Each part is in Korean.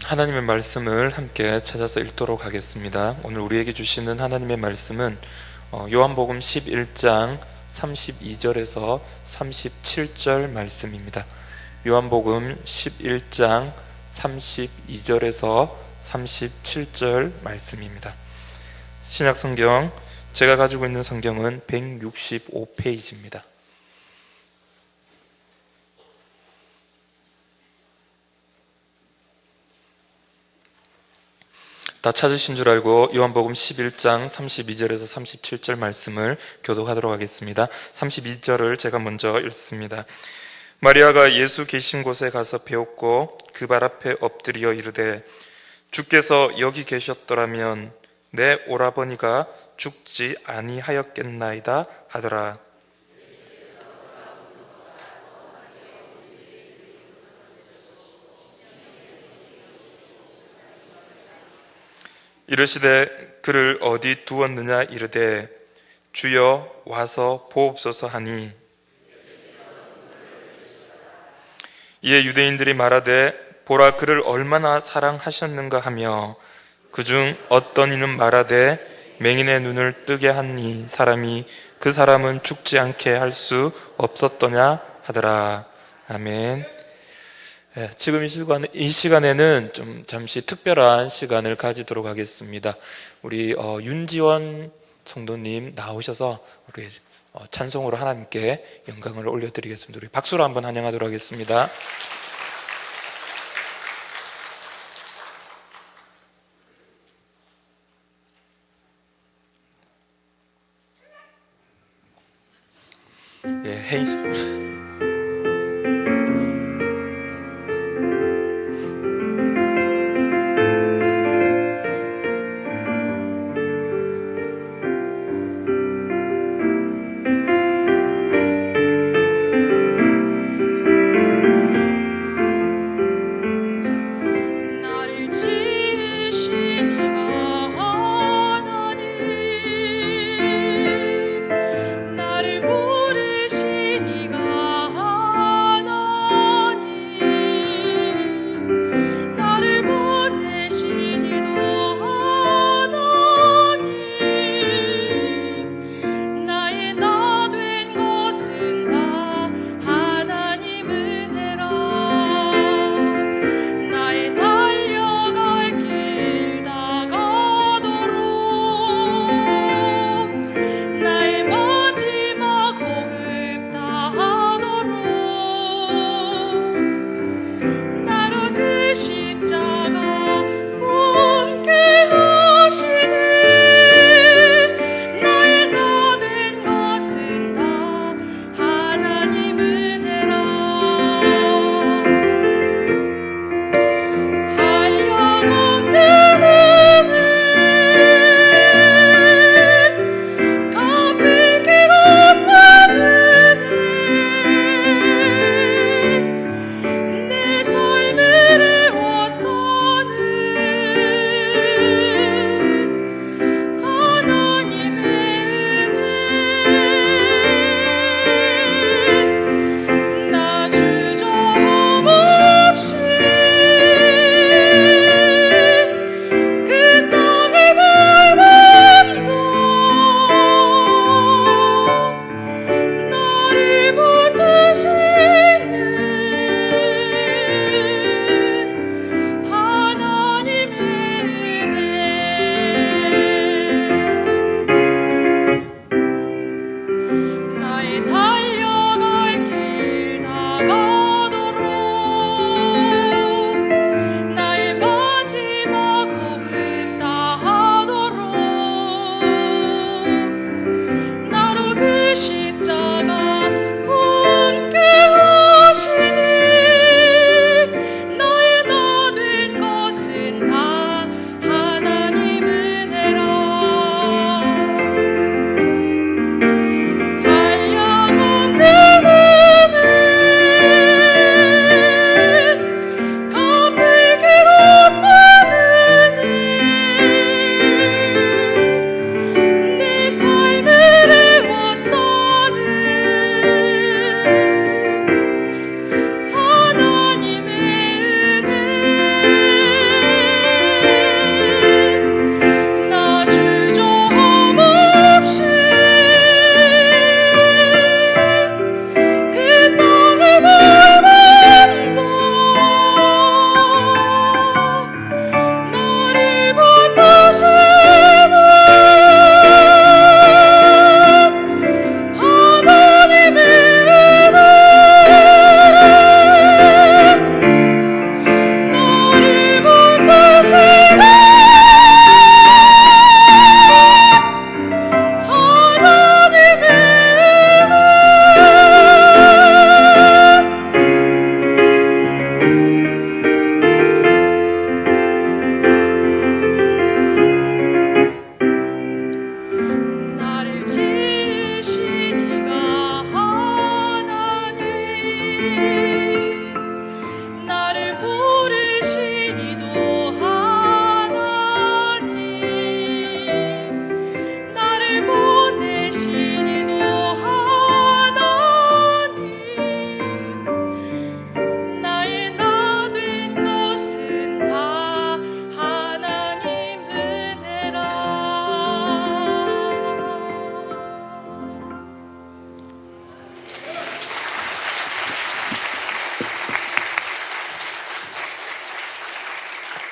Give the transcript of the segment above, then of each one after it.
하나님의 말씀을 함께 찾아서 읽도록 하겠습니다. 오늘 우리에게 주시는 하나님의 말씀은 요한복음 11장 32절에서 37절 말씀입니다. 요한복음 11장 32절에서 37절 말씀입니다. 신약성경, 제가 가지고 있는 성경은 165페이지입니다. 다 찾으신 줄 알고 요한복음 11장 32절에서 37절 말씀을 교독하도록 하겠습니다. 32절을 제가 먼저 읽습니다. 마리아가 예수 계신 곳에 가서 배웠고 그 발 앞에 엎드려 이르되 주께서 여기 계셨더라면 내 오라버니가 죽지 아니하였겠나이다 하더라. 이르시되 그를 어디 두었느냐 이르되 주여 와서 보옵소서 하니, 이에 유대인들이 말하되 보라 그를 얼마나 사랑하셨는가 하며 그중 어떤 이는 말하되 맹인의 눈을 뜨게 하니 사람이 그 사람은 죽지 않게 할 수 없었더냐 하더라. 아멘. 지금 이 시간에는 좀 잠시 특별한 시간을 가지도록 하겠습니다. 우리 윤지원 성도님 나오셔서 우리 찬송으로 하나님께 영광을 올려드리겠습니다. 우리 박수로 한번 환영하도록 하겠습니다. 헤이. 나를 부르시니가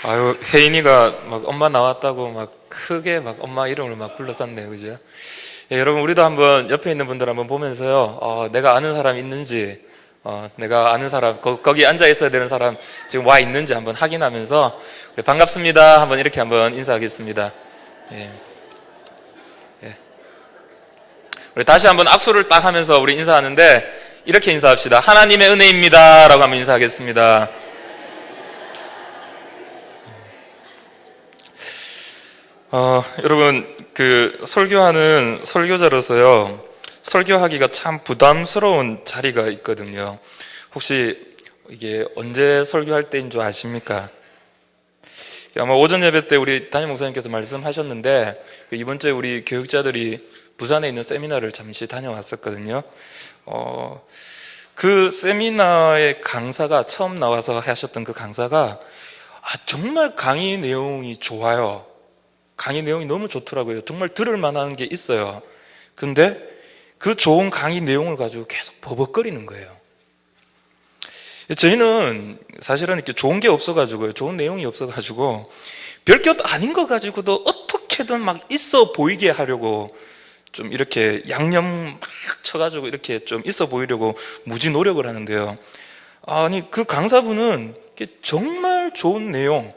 아유, 혜인이가 막 엄마 나왔다고 막 크게 막 엄마 이름을 막 불러쌌네요. 그죠? 예, 여러분, 우리도 한번 옆에 있는 분들 한번 보면서요, 내가 아는 사람 있는지, 내가 아는 사람, 거기 앉아 있어야 되는 사람 지금 와 있는지 한번 확인하면서, 반갑습니다. 한번 이렇게 한번 인사하겠습니다. 예. 예. 우리 다시 한번 악수를 딱 하면서 우리 인사하는데, 이렇게 인사합시다. 하나님의 은혜입니다. 라고 한번 인사하겠습니다. 여러분, 설교하는 설교자로서요, 설교하기가 참 부담스러운 자리가 있거든요. 혹시 이게 언제 설교할 때인 줄 아십니까? 아마 오전 예배 때 우리 담임 목사님께서 말씀하셨는데, 이번 주에 우리 교육자들이 부산에 있는 세미나를 잠시 다녀왔었거든요. 그 세미나의 강사가 처음 나와서 하셨던 그 강사가 정말 강의 내용이 좋아요. 강의 내용이 너무 좋더라고요. 정말 들을 만한 게 있어요. 근데 그 좋은 강의 내용을 가지고 계속 버벅거리는 거예요. 저희는 사실은 이렇게 좋은 게 없어가지고요. 좋은 내용이 없어가지고 별것 아닌 거 가지고도 어떻게든 막 있어 보이게 하려고 좀 이렇게 양념 막 쳐가지고 이렇게 좀 있어 보이려고 무지 노력을 하는데요. 아니, 그 강사분은 정말 좋은 내용,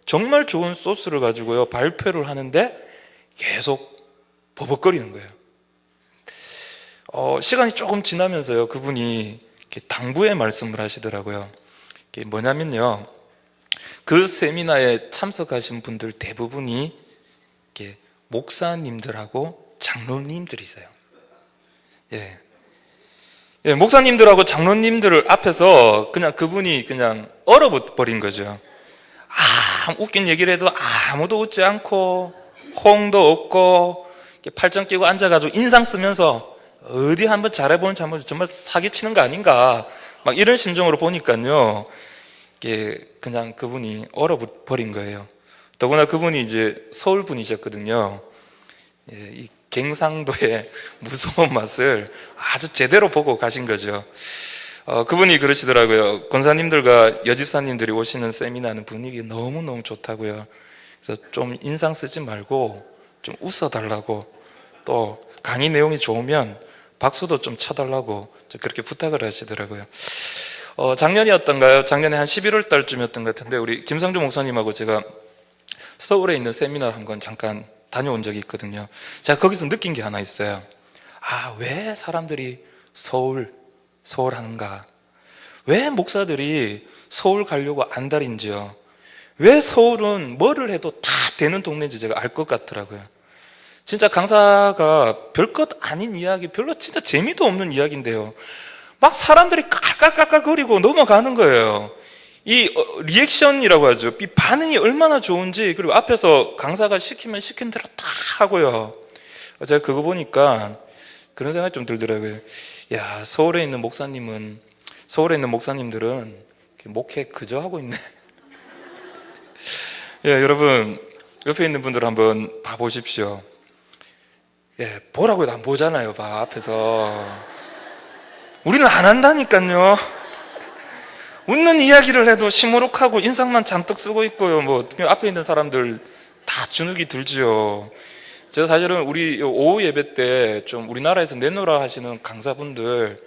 정말 좋은 소스를 가지고요 발표를 하는데 계속 버벅거리는 거예요. 시간이 조금 지나면서요 그분이 당부의 말씀을 하시더라고요. 이게 뭐냐면요, 그 세미나에 참석하신 분들 대부분이 이렇게 목사님들하고 장로님들이세요. 예. 예, 목사님들하고 장로님들을 앞에서 그냥 그분이 그냥 얼어버린 거죠. 웃긴 얘기를 해도 아무도 웃지 않고 호응도 없고 팔짱 끼고 앉아가지고 인상 쓰면서 어디 한번 잘해보는 잘못 정말 사기치는 거 아닌가 막 이런 심정으로 보니까요, 이게 그냥 그분이 얼어버린 거예요. 더구나 그분이 이제 서울 분이셨거든요. 예, 이 갱상도의 무서운 맛을 아주 제대로 보고 가신 거죠. 그분이 그러시더라고요. 권사님들과 여집사님들이 오시는 세미나는 분위기 너무너무 좋다고요. 그래서 좀 인상 쓰지 말고 좀 웃어달라고, 또 강의 내용이 좋으면 박수도 좀 쳐달라고 좀 그렇게 부탁을 하시더라고요. 작년이었던가요? 작년에 한 11월 달쯤이었던 것 같은데 우리 김상조 목사님하고 제가 서울에 있는 세미나 한 건 잠깐 다녀온 적이 있거든요. 제가 거기서 느낀 게 하나 있어요. 왜 사람들이 서울 하는가? 왜 목사들이 서울 가려고 안달인지요? 왜 서울은 뭐를 해도 다 되는 동네인지 제가 알 것 같더라고요. 진짜 강사가 별것 아닌 이야기, 별로 진짜 재미도 없는 이야기인데요, 막 사람들이 깔깔깔깔거리고 넘어가는 거예요. 이 리액션이라고 하죠. 이 반응이 얼마나 좋은지, 그리고 앞에서 강사가 시키면 시킨 대로 다 하고요. 제가 그거 보니까 그런 생각이 좀 들더라고요. 야, 서울에 있는 목사님들은 목회 그저 하고 있네. 예, 여러분, 옆에 있는 분들 한번 봐보십시오. 예, 보라고 해도 안 보잖아요. 앞에서. 우리는 안 한다니까요. 웃는 이야기를 해도 시무룩하고 인상만 잔뜩 쓰고 있고요. 앞에 있는 사람들 다 주눅이 들지요. 제가 사실은 우리 오후 예배 때 좀 우리나라에서 내노라 하시는 강사분들,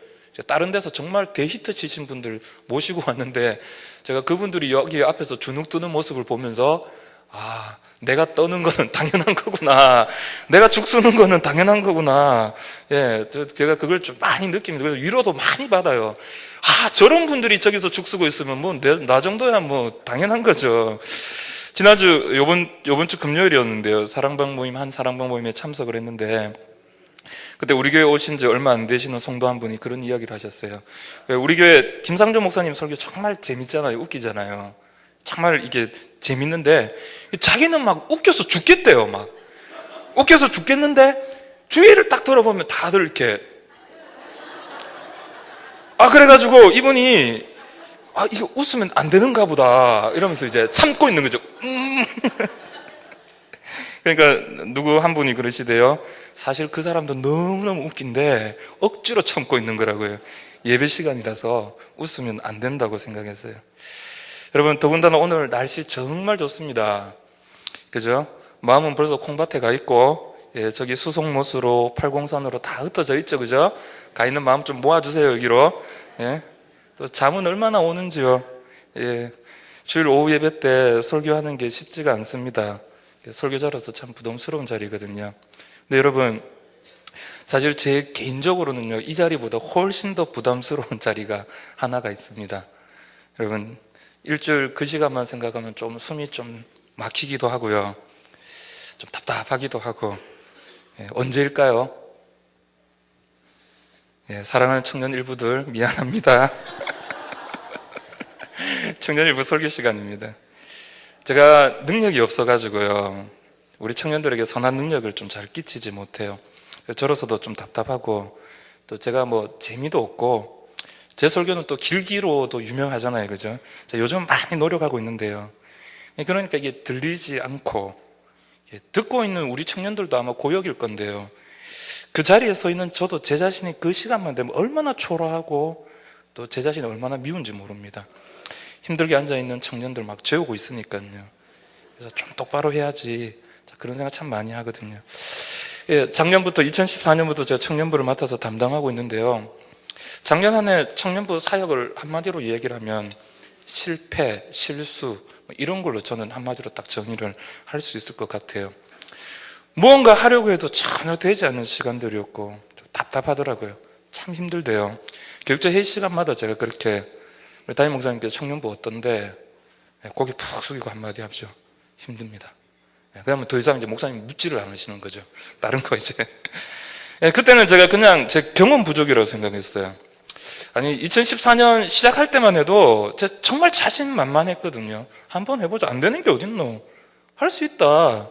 다른 데서 정말 대히트 치신 분들 모시고 왔는데, 제가 그분들이 여기 앞에서 주눅 드는 모습을 보면서 내가 떠는 거는 당연한 거구나, 내가 죽쓰는 거는 당연한 거구나. 예, 제가 그걸 좀 많이 느낍니다. 그래서 위로도 많이 받아요. 저런 분들이 저기서 죽쓰고 있으면 나 정도야 당연한 거죠. 지난주 요번 주 금요일이었는데요, 한 사랑방 모임에 참석을 했는데, 그때 우리 교회 오신 지 얼마 안 되시는 성도 한 분이 그런 이야기를 하셨어요. 우리 교회 김상조 목사님 설교 정말 재밌잖아요. 웃기잖아요. 정말 이게 재밌는데 자기는 막 웃겨서 죽겠대요. 막 웃겨서 죽겠는데 주위를 딱 돌아보면 다들 이렇게 그래가지고 이분이 이거 웃으면 안 되는가 보다 이러면서 이제 참고 있는 거죠. 그러니까 누구 한 분이 그러시대요. 사실 그 사람도 너무너무 웃긴데 억지로 참고 있는 거라고요. 예배 시간이라서 웃으면 안 된다고 생각했어요. 여러분, 더군다나 오늘 날씨 정말 좋습니다. 그죠? 마음은 벌써 콩밭에 가 있고, 예, 저기 수송못으로 팔공산으로 다 흩어져 있죠. 그죠? 가 있는 마음 좀 모아주세요, 여기로. 예. 또 잠은 얼마나 오는지요. 예. 주일 오후 예배 때 설교하는 게 쉽지가 않습니다. 설교자로서 참 부담스러운 자리거든요. 근데 여러분, 사실 제 개인적으로는요, 이 자리보다 훨씬 더 부담스러운 자리가 하나가 있습니다. 여러분, 일주일 그 시간만 생각하면 좀 숨이 좀 막히기도 하고요, 좀 답답하기도 하고. 예, 언제일까요? 예, 사랑하는 청년 일부들 미안합니다. 청년 일부 설교 시간입니다. 제가 능력이 없어가지고요, 우리 청년들에게 선한 능력을 좀 잘 끼치지 못해요. 저로서도 좀 답답하고, 또 제가 뭐 재미도 없고, 제 설교는 또 길기로도 유명하잖아요. 그죠? 제가 요즘 많이 노력하고 있는데요, 그러니까 이게 들리지 않고, 듣고 있는 우리 청년들도 아마 고역일 건데요, 그 자리에 서 있는 저도 제 자신이 그 시간만 되면 얼마나 초라하고 또 제 자신이 얼마나 미운지 모릅니다. 힘들게 앉아있는 청년들 막 재우고 있으니까요. 그래서 좀 똑바로 해야지, 그런 생각 참 많이 하거든요. 예, 작년부터 2014년부터 제가 청년부를 맡아서 담당하고 있는데요, 작년 한 해 청년부 사역을 한마디로 얘기를 하면 실패, 실수 이런 걸로 저는 한마디로 딱 정의를 할 수 있을 것 같아요. 무언가 하려고 해도 전혀 되지 않는 시간들이었고 좀 답답하더라고요. 참 힘들대요. 교육자 회의 시간마다 제가 그렇게, 우리 담임 목사님께서 청년부 어떤데, 고개 푹 숙이고 한마디 하죠. 힘듭니다. 그러면 더 이상 이제 목사님 묻지를 않으시는 거죠. 다른 거 이제. 그때는 제가 그냥 제 경험 부족이라고 생각했어요. 아니, 2014년 시작할 때만 해도 제가 정말 자신만만했거든요. 한번 해보자. 안 되는 게 어딨노? 할 수 있다.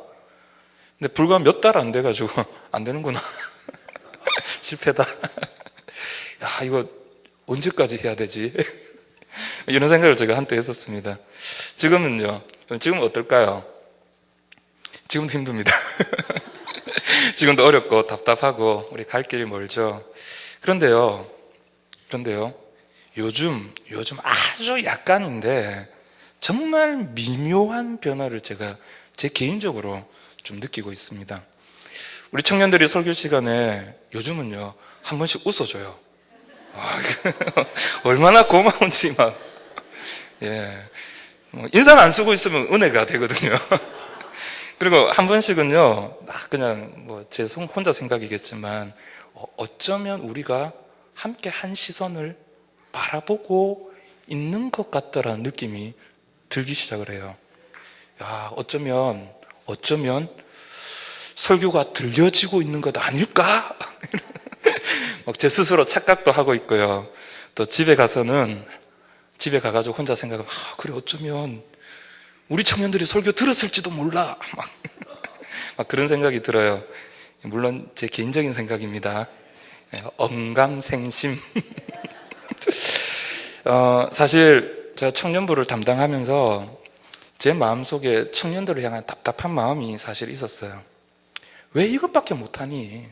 근데 불과 몇 달 안 돼가지고 안 되는구나. 실패다. 야, 이거 언제까지 해야 되지? 이런 생각을 제가 한때 했었습니다. 지금은요? 지금은 어떨까요? 지금도 힘듭니다. 지금도 어렵고 답답하고 우리 갈 길이 멀죠. 그런데요, 요즘 아주 약간인데 정말 미묘한 변화를 제가 제 개인적으로 좀 느끼고 있습니다. 우리 청년들이 설교 시간에 요즘은요, 한 번씩 웃어줘요. 얼마나 고마운지 막. 예. 인사는 안 쓰고 있으면 은혜가 되거든요. 그리고 한 번씩은요, 그냥 뭐 제 혼자 생각이겠지만, 어쩌면 우리가 함께 한 시선을 바라보고 있는 것 같다라는 느낌이 들기 시작을 해요. 야, 어쩌면 설교가 들려지고 있는 것 아닐까? 막 제 스스로 착각도 하고 있고요. 또 집에 가가지고 혼자 생각하면, 그래, 어쩌면 우리 청년들이 설교 들었을지도 몰라. 막 그런 생각이 들어요. 물론 제 개인적인 생각입니다. 언감생심. 사실 제가 청년부를 담당하면서 제 마음속에 청년들을 향한 답답한 마음이 사실 있었어요. 왜 이것밖에 못하니?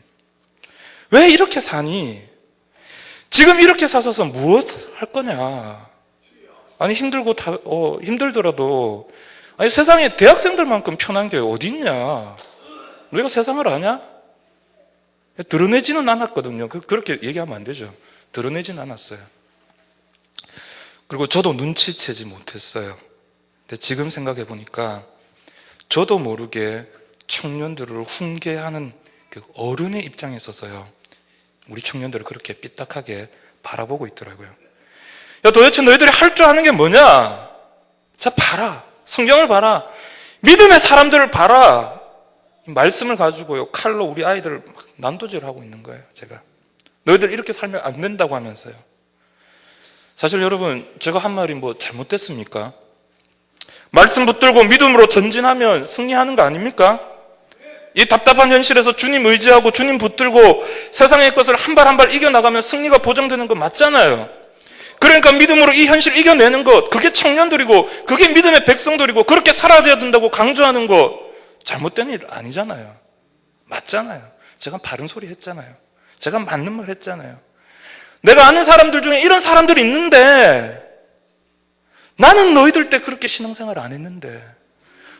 왜 이렇게 사니? 지금 이렇게 사셔서 무엇 할 거냐? 아니, 힘들더라도, 아니, 세상에 대학생들만큼 편한 게 어디 있냐? 너희가 세상을 아냐? 드러내지는 않았거든요. 그렇게 얘기하면 안 되죠. 드러내지는 않았어요. 그리고 저도 눈치채지 못했어요. 근데 지금 생각해 보니까 저도 모르게 청년들을 훈계하는 그 어른의 입장에 서서요, 우리 청년들을 그렇게 삐딱하게 바라보고 있더라고요. 야, 도대체 너희들이 할 줄 아는 게 뭐냐? 자, 봐라. 성경을 봐라. 믿음의 사람들을 봐라. 말씀을 가지고요, 칼로 우리 아이들을 막 난도질을 하고 있는 거예요, 제가. 너희들 이렇게 살면 안 된다고 하면서요. 사실 여러분, 제가 한 말이 뭐 잘못됐습니까? 말씀 붙들고 믿음으로 전진하면 승리하는 거 아닙니까? 이 답답한 현실에서 주님 의지하고 주님 붙들고 세상의 것을 한 발 한 발 이겨나가면 승리가 보장되는 거 맞잖아요. 그러니까 믿음으로 이 현실 이겨내는 것, 그게 청년들이고 그게 믿음의 백성들이고 그렇게 살아야 된다고 강조하는 것, 잘못된 일 아니잖아요. 맞잖아요. 제가 바른 소리 했잖아요. 제가 맞는 말 했잖아요. 내가 아는 사람들 중에 이런 사람들이 있는데 나는 너희들 때 그렇게 신앙생활 안 했는데,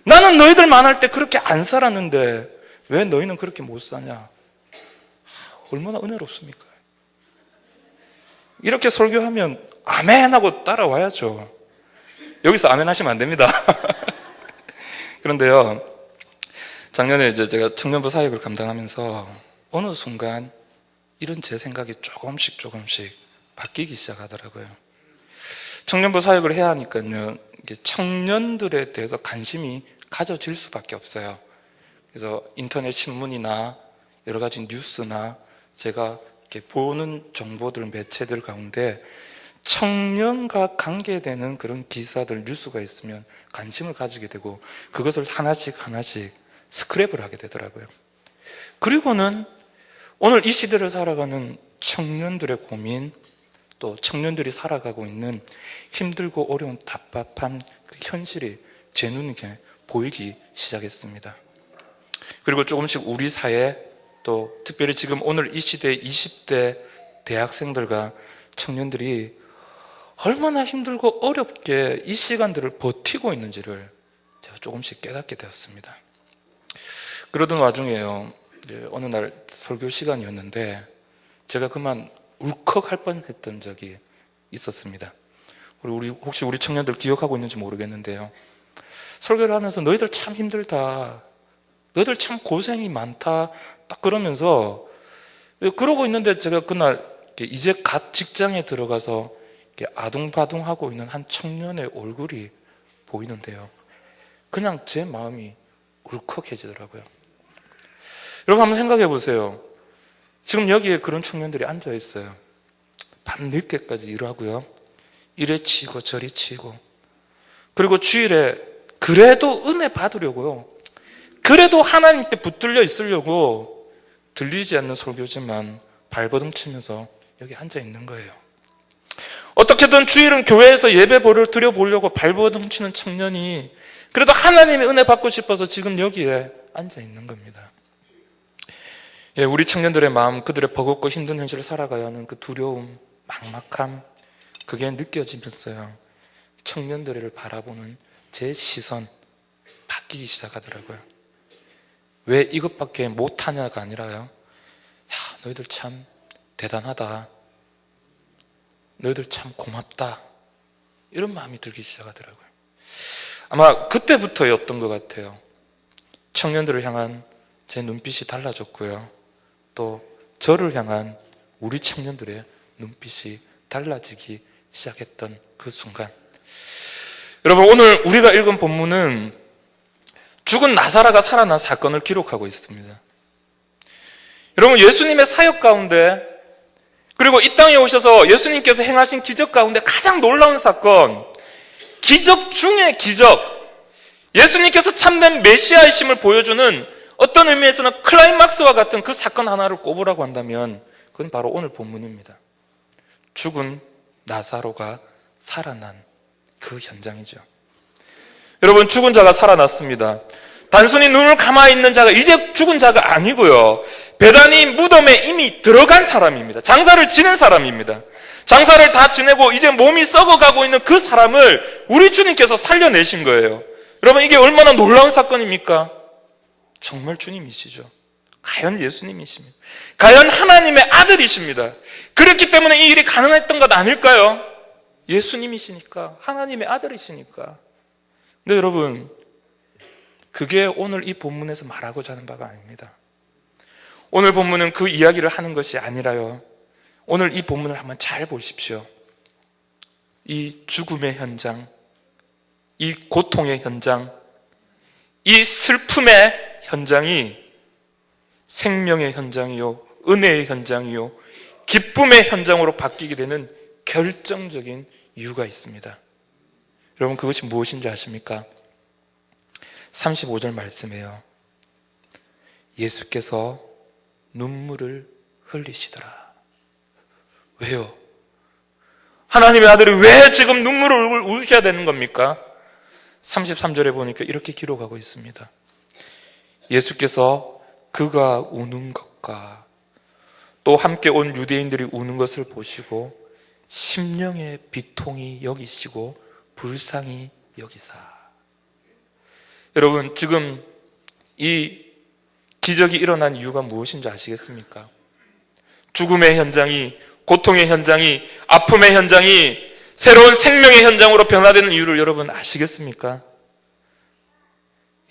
나는 너희들 만날 때 그렇게 안 살았는데 왜 너희는 그렇게 못 사냐? 얼마나 은혜롭습니까? 이렇게 설교하면 아멘 하고 따라와야죠. 여기서 아멘 하시면 안 됩니다. 그런데요, 작년에 이제 제가 청년부 사역을 감당하면서 어느 순간 이런 제 생각이 조금씩 바뀌기 시작하더라고요. 청년부 사역을 해야 하니까요, 이게 청년들에 대해서 관심이 가져질 수밖에 없어요. 그래서 인터넷 신문이나 여러 가지 뉴스나 제가 이렇게 보는 정보들, 매체들 가운데 청년과 관계되는 그런 기사들, 뉴스가 있으면 관심을 가지게 되고 그것을 하나씩 스크랩을 하게 되더라고요. 그리고는 오늘 이 시대를 살아가는 청년들의 고민, 또 청년들이 살아가고 있는 힘들고 어려운 답답한 그 현실이 제 눈에 보이기 시작했습니다. 그리고 조금씩 우리 사회, 또 특별히 지금 오늘 이 시대의 20대 대학생들과 청년들이 얼마나 힘들고 어렵게 이 시간들을 버티고 있는지를 제가 조금씩 깨닫게 되었습니다. 그러던 와중에요, 어느 날 설교 시간이었는데 제가 그만 울컥할 뻔했던 적이 있었습니다. 혹시 우리 청년들 기억하고 있는지 모르겠는데요, 설교를 하면서 너희들 참 힘들다, 너희들 참 고생이 많다, 딱 그러면서 그러고 있는데 제가 그날 이제 갓 직장에 들어가서 아둥바둥하고 있는 한 청년의 얼굴이 보이는데요, 그냥 제 마음이 울컥해지더라고요. 여러분 한번 생각해 보세요. 지금 여기에 그런 청년들이 앉아 있어요. 밤 늦게까지 일하고요, 이래 치고 저리 치고, 그리고 주일에 그래도 은혜 받으려고요, 그래도 하나님께 붙들려 있으려고 들리지 않는 설교지만 발버둥 치면서 여기 앉아 있는 거예요. 어떻게든 주일은 교회에서 예배보를 드려보려고 발버둥 치는 청년이 그래도 하나님의 은혜 받고 싶어서 지금 여기에 앉아 있는 겁니다. 우리 청년들의 마음, 그들의 버겁고 힘든 현실을 살아가야 하는 그 두려움, 막막함, 그게 느껴지면서요, 청년들을 바라보는 제 시선 바뀌기 시작하더라고요. 왜 이것밖에 못하냐가 아니라요, 야, 너희들 참 대단하다, 너희들 참 고맙다, 이런 마음이 들기 시작하더라고요. 아마 그때부터였던 것 같아요. 청년들을 향한 제 눈빛이 달라졌고요, 또 저를 향한 우리 청년들의 눈빛이 달라지기 시작했던 그 순간, 여러분 오늘 우리가 읽은 본문은 죽은 나사로가 살아난 사건을 기록하고 있습니다. 여러분 예수님의 사역 가운데, 그리고 이 땅에 오셔서 예수님께서 행하신 기적 가운데 가장 놀라운 사건, 기적 중의 기적, 예수님께서 참된 메시아이심을 보여주는 어떤 의미에서는 클라이막스와 같은 그 사건 하나를 꼽으라고 한다면 그건 바로 오늘 본문입니다. 죽은 나사로가 살아난 그 현장이죠. 여러분 죽은 자가 살아났습니다. 단순히 눈을 감아 있는 자가 이제 죽은 자가 아니고요, 베다니 무덤에 이미 들어간 사람입니다. 장사를 지낸 사람입니다. 장사를 다 지내고 이제 몸이 썩어가고 있는 그 사람을 우리 주님께서 살려내신 거예요. 여러분 이게 얼마나 놀라운 사건입니까? 정말 주님이시죠. 과연 예수님이십니다. 과연 하나님의 아들이십니다. 그렇기 때문에 이 일이 가능했던 것 아닐까요? 예수님이시니까, 하나님의 아들이시니까. 근데 여러분 그게 오늘 이 본문에서 말하고자 하는 바가 아닙니다. 오늘 본문은 그 이야기를 하는 것이 아니라요, 오늘 이 본문을 한번 잘 보십시오. 이 죽음의 현장, 이 고통의 현장, 이 슬픔의 현장이 생명의 현장이요, 은혜의 현장이요, 기쁨의 현장으로 바뀌게 되는 결정적인 이유가 있습니다. 여러분 그것이 무엇인지 아십니까? 35절 말씀이에요. 예수께서 눈물을 흘리시더라. 왜요? 하나님의 아들이 왜 지금 눈물을 울으셔야 되는 겁니까? 33절에 보니까 이렇게 기록하고 있습니다. 예수께서 그가 우는 것과 또 함께 온 유대인들이 우는 것을 보시고 심령의 비통이 여기시고 불쌍히 여기사. 여러분, 지금 이 기적이 일어난 이유가 무엇인지 아시겠습니까? 죽음의 현장이, 고통의 현장이, 아픔의 현장이 새로운 생명의 현장으로 변화되는 이유를 여러분 아시겠습니까?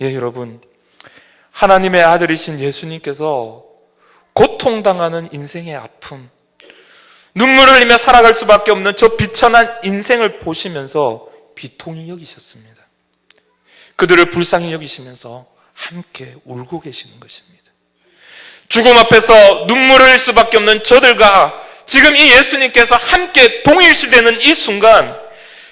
예, 여러분, 하나님의 아들이신 예수님께서 고통당하는 인생의 아픔, 눈물을 흘리며 살아갈 수밖에 없는 저 비천한 인생을 보시면서 비통히 여기셨습니다. 그들을 불쌍히 여기시면서 함께 울고 계시는 것입니다. 죽음 앞에서 눈물을 흘릴 수밖에 없는 저들과 지금 이 예수님께서 함께 동일시되는 이 순간,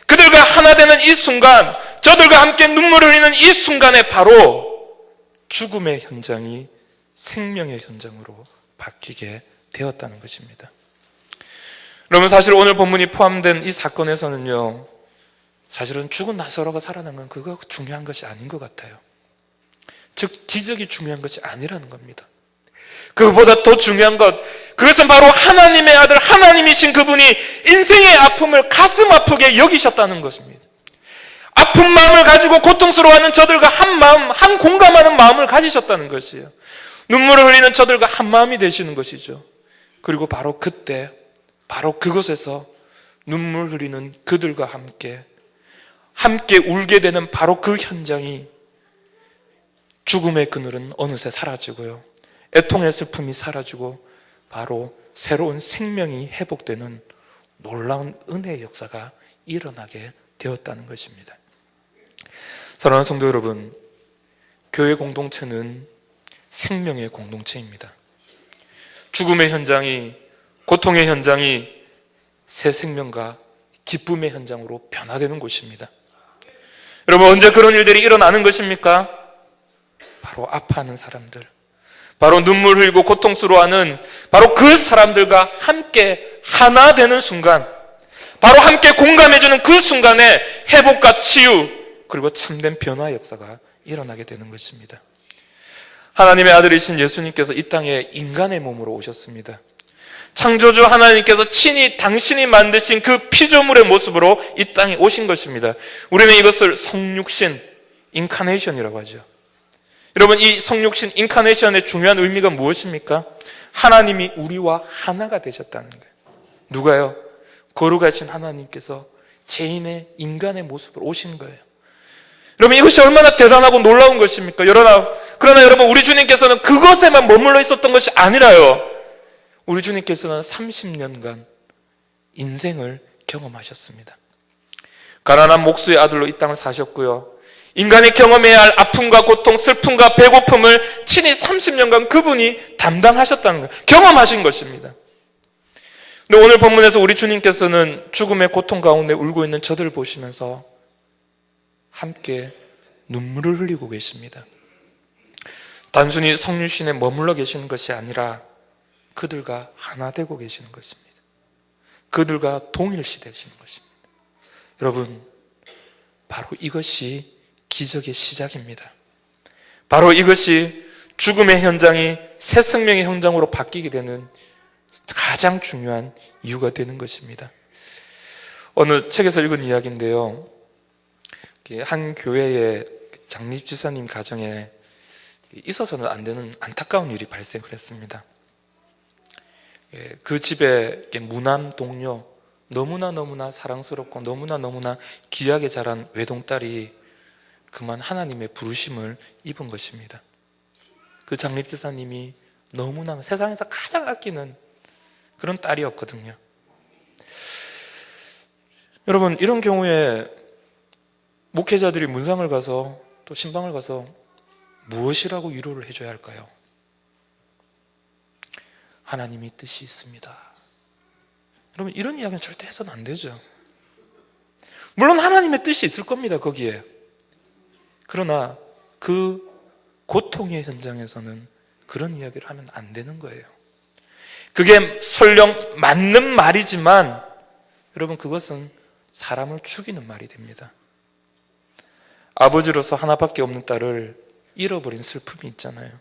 그들과 하나 되는 이 순간, 저들과 함께 눈물을 흘리는 이 순간에 바로 죽음의 현장이 생명의 현장으로 바뀌게 되었다는 것입니다. 여러분, 사실 오늘 본문이 포함된 이 사건에서는요, 사실은 죽은 나사로가 살아난 건 그거 중요한 것이 아닌 것 같아요. 즉, 기적이 중요한 것이 아니라는 겁니다. 그보다 더 중요한 것, 그것은 바로 하나님의 아들, 하나님이신 그분이 인생의 아픔을 가슴 아프게 여기셨다는 것입니다. 아픈 마음을 가지고 고통스러워하는 저들과 한 마음, 한 공감하는 마음을 가지셨다는 것이에요. 눈물을 흘리는 저들과 한 마음이 되시는 것이죠. 그리고 바로 그때, 바로 그곳에서 눈물 흘리는 그들과 함께 울게 되는 바로 그 현장이 죽음의 그늘은 어느새 사라지고요, 애통의 슬픔이 사라지고 바로 새로운 생명이 회복되는 놀라운 은혜의 역사가 일어나게 되었다는 것입니다. 사랑하는 성도 여러분, 교회 공동체는 생명의 공동체입니다. 죽음의 현장이, 고통의 현장이 새 생명과 기쁨의 현장으로 변화되는 곳입니다. 여러분, 언제 그런 일들이 일어나는 것입니까? 바로 아파하는 사람들, 바로 눈물 흘리고 고통스러워하는 바로 그 사람들과 함께 하나 되는 순간, 바로 함께 공감해주는 그 순간에 회복과 치유, 그리고 참된 변화 역사가 일어나게 되는 것입니다. 하나님의 아들이신 예수님께서 이 땅에 인간의 몸으로 오셨습니다. 창조주 하나님께서 친히 당신이 만드신 그 피조물의 모습으로 이 땅에 오신 것입니다. 우리는 이것을 성육신, 인카네이션이라고 하죠. 여러분, 이 성육신, 인카네이션의 중요한 의미가 무엇입니까? 하나님이 우리와 하나가 되셨다는 거예요. 누가요? 거룩하신 하나님께서 죄인의 인간의 모습으로 오신 거예요. 여러분, 이것이 얼마나 대단하고 놀라운 것입니까? 그러나 여러분, 우리 주님께서는 그것에만 머물러 있었던 것이 아니라요, 우리 주님께서는 30년간 인생을 경험하셨습니다. 가난한 목수의 아들로 이 땅을 사셨고요, 인간이 경험해야 할 아픔과 고통, 슬픔과 배고픔을 친히 30년간 그분이 담당하셨다는 거예요. 경험하신 것입니다. 근데 오늘 본문에서 우리 주님께서는 죽음의 고통 가운데 울고 있는 저들을 보시면서 함께 눈물을 흘리고 계십니다. 단순히 성육신에 머물러 계시는 것이 아니라 그들과 하나 되고 계시는 것입니다. 그들과 동일시 되시는 것입니다. 여러분, 바로 이것이 기적의 시작입니다. 바로 이것이 죽음의 현장이 새 생명의 현장으로 바뀌게 되는 가장 중요한 이유가 되는 것입니다. 어느 책에서 읽은 이야기인데요, 한 교회의 장립지사님 가정에 있어서는 안 되는 안타까운 일이 발생을 했습니다. 그 집의 무남 동료, 너무나 사랑스럽고 너무나 귀하게 자란 외동딸이 그만 하나님의 부르심을 입은 것입니다. 그 장립지사님이 너무나 세상에서 가장 아끼는 그런 딸이었거든요. 여러분, 이런 경우에 목회자들이 문상을 가서 또 신방을 가서 무엇이라고 위로를 해줘야 할까요? 하나님이 뜻이 있습니다. 여러분, 이런 이야기는 절대 해서는 안 되죠. 물론 하나님의 뜻이 있을 겁니다, 거기에. 그러나 그 고통의 현장에서는 그런 이야기를 하면 안 되는 거예요. 그게 설령 맞는 말이지만 여러분, 그것은 사람을 죽이는 말이 됩니다. 아버지로서 하나밖에 없는 딸을 잃어버린 슬픔이 있잖아요.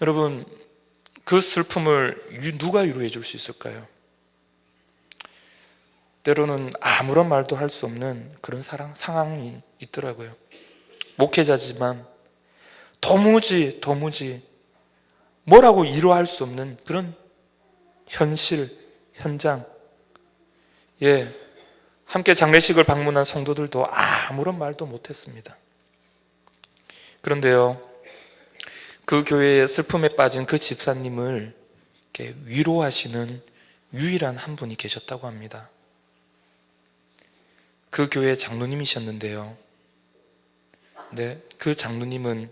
여러분, 그 슬픔을 누가 위로해 줄 수 있을까요? 때로는 아무런 말도 할 수 없는 그런 상황이 있더라고요. 목회자지만 도무지 뭐라고 위로할 수 없는 그런 현실, 현장. 함께 장례식을 방문한 성도들도 아무런 말도 못했습니다. 그런데요, 그 교회의 슬픔에 빠진 그 집사님을 이렇게 위로하시는 유일한 한 분이 계셨다고 합니다. 그 교회 장로님이셨는데요. 네, 그 장로님은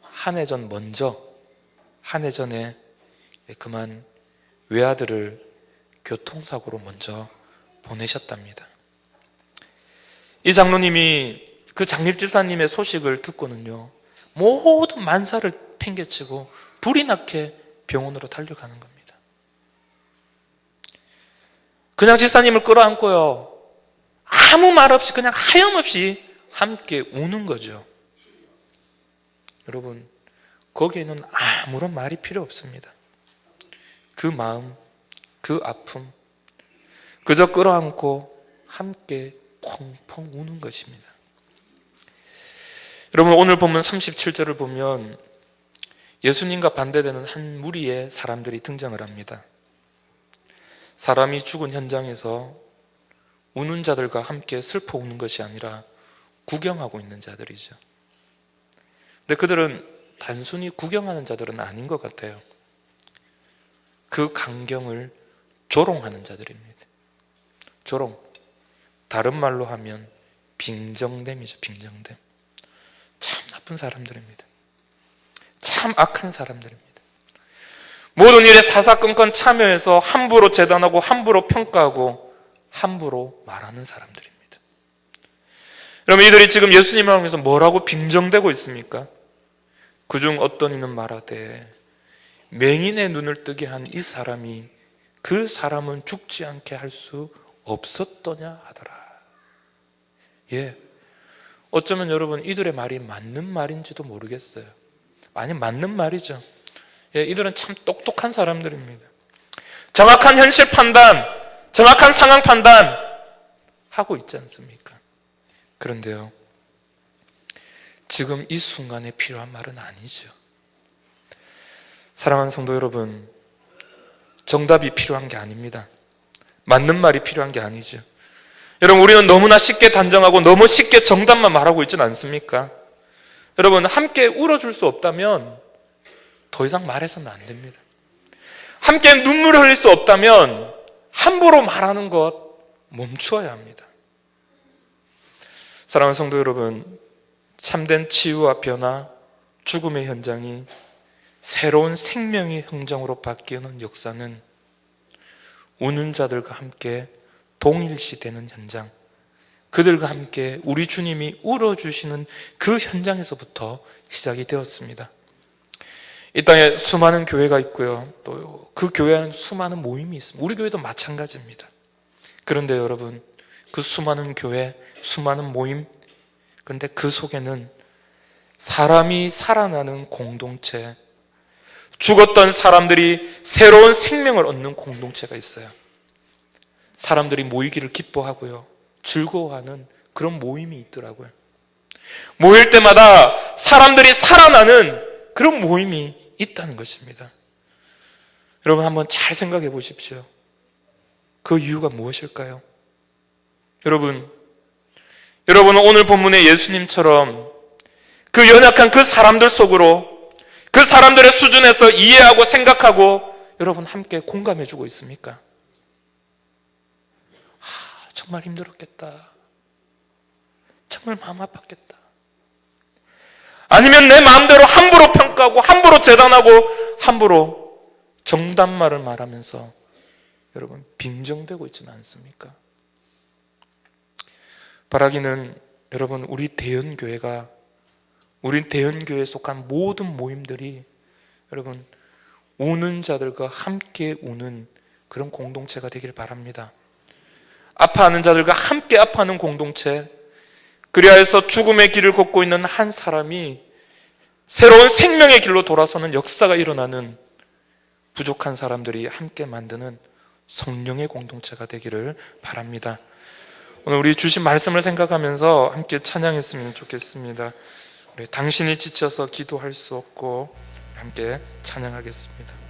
한 해 전에 그만 외아들을 교통사고로 먼저 보내셨답니다. 이 장로님이 그 장립집사님의 소식을 듣고는요, 모든 만사를 팽개치고 불이 나게 병원으로 달려가는 겁니다. 그냥 집사님을 끌어안고요, 아무 말 없이 그냥 하염없이 함께 우는 거죠. 여러분, 거기에는 아무런 말이 필요 없습니다. 그 마음, 그 아픔, 그저 끌어안고 함께 펑펑 우는 것입니다. 여러분, 오늘 본문 37절을 보면 예수님과 반대되는 한 무리의 사람들이 등장을 합니다. 사람이 죽은 현장에서 우는 자들과 함께 슬퍼 우는 것이 아니라 구경하고 있는 자들이죠. 근데 그들은 단순히 구경하는 자들은 아닌 것 같아요. 그 광경을 조롱하는 자들입니다. 조롱, 다른 말로 하면 빙정됨이죠. 빙정됨. 참 나쁜 사람들입니다. 참 악한 사람들입니다. 모든 일에 사사건건 참여해서 함부로 재단하고 함부로 평가하고 함부로 말하는 사람들입니다. 여러분, 이들이 지금 예수님을 향해서 뭐라고 빙정대고 있습니까? 그중 어떤 이는 말하되 맹인의 눈을 뜨게 한 이 사람이 그 사람은 죽지 않게 할 수 없었더냐 하더라. 어쩌면 여러분, 이들의 말이 맞는 말인지도 모르겠어요. 아니, 맞는 말이죠. 이들은 참 똑똑한 사람들입니다. 정확한 현실 판단, 정확한 상황 판단 하고 있지 않습니까? 그런데요, 지금 이 순간에 필요한 말은 아니죠. 사랑하는 성도 여러분, 정답이 필요한 게 아닙니다. 맞는 말이 필요한 게 아니죠. 여러분, 우리는 너무나 쉽게 단정하고 너무 쉽게 정답만 말하고 있지는 않습니까? 여러분, 함께 울어줄 수 없다면 더 이상 말해서는 안 됩니다. 함께 눈물을 흘릴 수 없다면 함부로 말하는 것 멈추어야 합니다. 사랑하는 성도 여러분, 참된 치유와 변화, 죽음의 현장이 새로운 생명의 현장으로 바뀌는 역사는 우는 자들과 함께 동일시되는 현장, 그들과 함께 우리 주님이 울어주시는 그 현장에서부터 시작이 되었습니다. 이 땅에 수많은 교회가 있고요, 또 그 교회에는 수많은 모임이 있습니다. 우리 교회도 마찬가지입니다. 그런데 여러분, 그 수많은 교회, 수많은 모임, 그런데 그 속에는 사람이 살아나는 공동체, 죽었던 사람들이 새로운 생명을 얻는 공동체가 있어요. 사람들이 모이기를 기뻐하고요, 즐거워하는 그런 모임이 있더라고요. 모일 때마다 사람들이 살아나는 그런 모임이 있다는 것입니다. 여러분, 한번 잘 생각해 보십시오. 그 이유가 무엇일까요? 여러분은 오늘 본문의 예수님처럼 그 연약한 그 사람들 속으로, 그 사람들의 수준에서 이해하고 생각하고 여러분 함께 공감해 주고 있습니까? 정말 힘들었겠다. 정말 마음 아팠겠다. 아니면 내 마음대로 함부로 평가하고 함부로 재단하고 함부로 정답말을 말하면서 여러분 빙정되고 있지는 않습니까? 바라기는 여러분, 우리 대연교회에 속한 모든 모임들이 여러분 우는 자들과 함께 우는 그런 공동체가 되길 바랍니다. 아파하는 자들과 함께 아파하는 공동체, 그리하여서 죽음의 길을 걷고 있는 한 사람이 새로운 생명의 길로 돌아서는 역사가 일어나는, 부족한 사람들이 함께 만드는 성령의 공동체가 되기를 바랍니다. 오늘 우리 주신 말씀을 생각하면서 함께 찬양했으면 좋겠습니다. 우리 당신이 지쳐서 기도할 수 없고 함께 찬양하겠습니다.